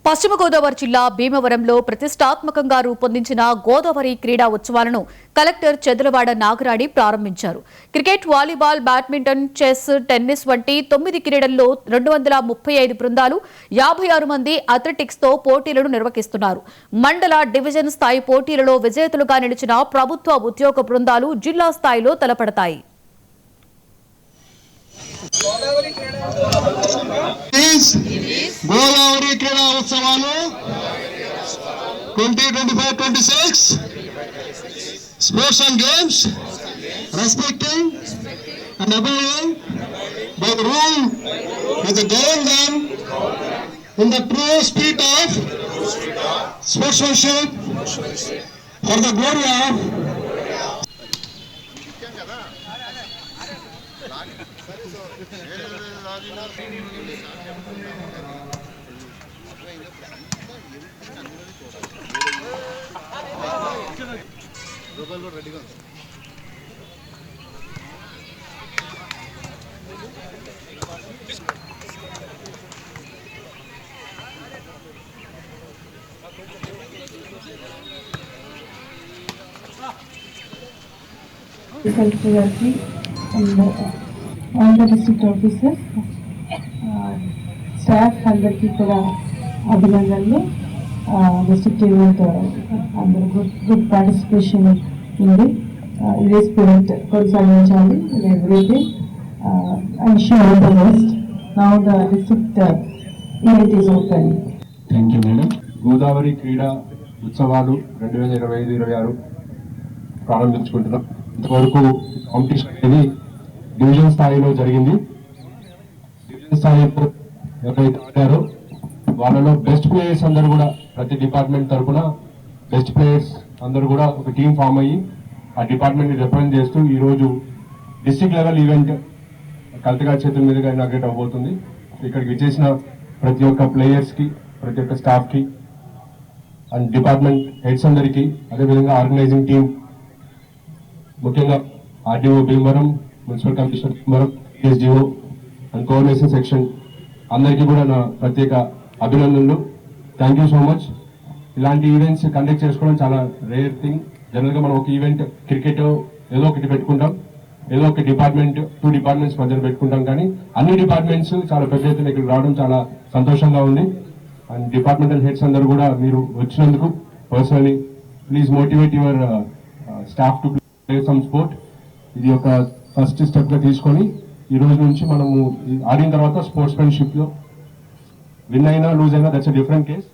పశ్చిమ గోదావరి జిల్లా భీమవరంలో ప్రతిష్టాత్మకంగా రూపొందించిన గోదావరి క్రీడా ఉత్సవాలను కలెక్టర్ చెదలవాడ నాగరాణి ప్రారంభించారు. Cricket, volleyball, badminton, chess, tennis వంటి 9 క్రీడల్లో 235 బృందాలు, 56 మంది అథ్లెటిక్స్ తో పోటీలను నిర్వహిస్తున్నారు. మండల, డివిజన్ స్థాయి పోటీలలో విజేతలుగా నిలిచిన ప్రభుత్వ ఉద్యోగ బృందాలు జిల్లా స్థాయిలో తలపడతాయి. గోదావరి క్రీడా ఉత్సవాలు 2025-26 sports and games respecting and abiding by the rule with the government in the true spirit of sportsmanship for the glory of రెడీగా Secretary and all the district officers, staff అందరికీ కూడా అభినందనలు. డిస్ట్రిక్ట్ ఈవెంట్ అందరూ good participation ఉంది. ఇదే spirit కొనసాగించాలి. Everything and show all the best. Now the district event is open. Thank you madam. Godavari క్రీడా ఉత్సవాలు 2025-26 ప్రారంభించుకుంటున్నాం. ఇంతవరకు కాంపిటీషన్ అనేది డివిజన్ స్థాయిలో జరిగింది. డివిజన్ స్థాయిలో ఎవరైతే ఆడారో వాళ్ళలో బెస్ట్ ప్లేయర్స్ అందరూ కూడా ప్రతి డిపార్ట్మెంట్ తరఫున బెస్ట్ ప్లేయర్స్ అందరూ కూడా ఒక టీం ఫామ్ అయ్యి ఆ డిపార్ట్మెంట్ని రిప్రజెంట్ చేస్తూ ఈరోజు డిస్ట్రిక్ట్ లెవెల్ ఈవెంట్ కలెక్టర్ గారి చేతుల మీదుగా ఇనాగ్రేట్ అవబోతుంది. ఇక్కడికి వచ్చేసిన ప్రతి ఒక్క ప్లేయర్స్కి, ప్రతి ఒక్క స్టాఫ్కి అండ్ డిపార్ట్మెంట్ హెడ్స్ అందరికీ, అదేవిధంగా ఆర్గనైజింగ్ టీం, ముఖ్యంగా RDO Bhimavaram, municipal commissioner Bhimavaram, SDO and coordination section అందరికీ కూడా నా ప్రత్యేక అభినందనలు. Thank you so much. ఇలాంటి ఈవెంట్స్ కండక్ట్ చేసుకోవడం చాలా రేర్ థింగ్. జనరల్గా మనం ఒక ఈవెంట్ క్రికెట్ ఏదో ఒకటి పెట్టుకుంటాం, ఏదో ఒక డిపార్ట్మెంట్ 2 డిపార్ట్మెంట్స్ మధ్యలో పెట్టుకుంటాం. కానీ అన్ని డిపార్ట్మెంట్స్ చాలా పెద్ద ఎత్తున ఇక్కడ రావడం చాలా సంతోషంగా ఉంది. అండ్ డిపార్ట్మెంటల్ హెడ్స్ అందరూ కూడా మీరు వచ్చినందుకు personally please motivate your staff to play some sport. ఇది ఒక ఫస్ట్ స్టెప్ గా తీసుకొని ఈ రోజు నుంచి మనము ఆడిన తర్వాత స్పోర్ట్స్మెన్షిప్ లో విన్ అయినా లూజ్ అయినా దట్స్ ఎ డిఫరెంట్ కేస్.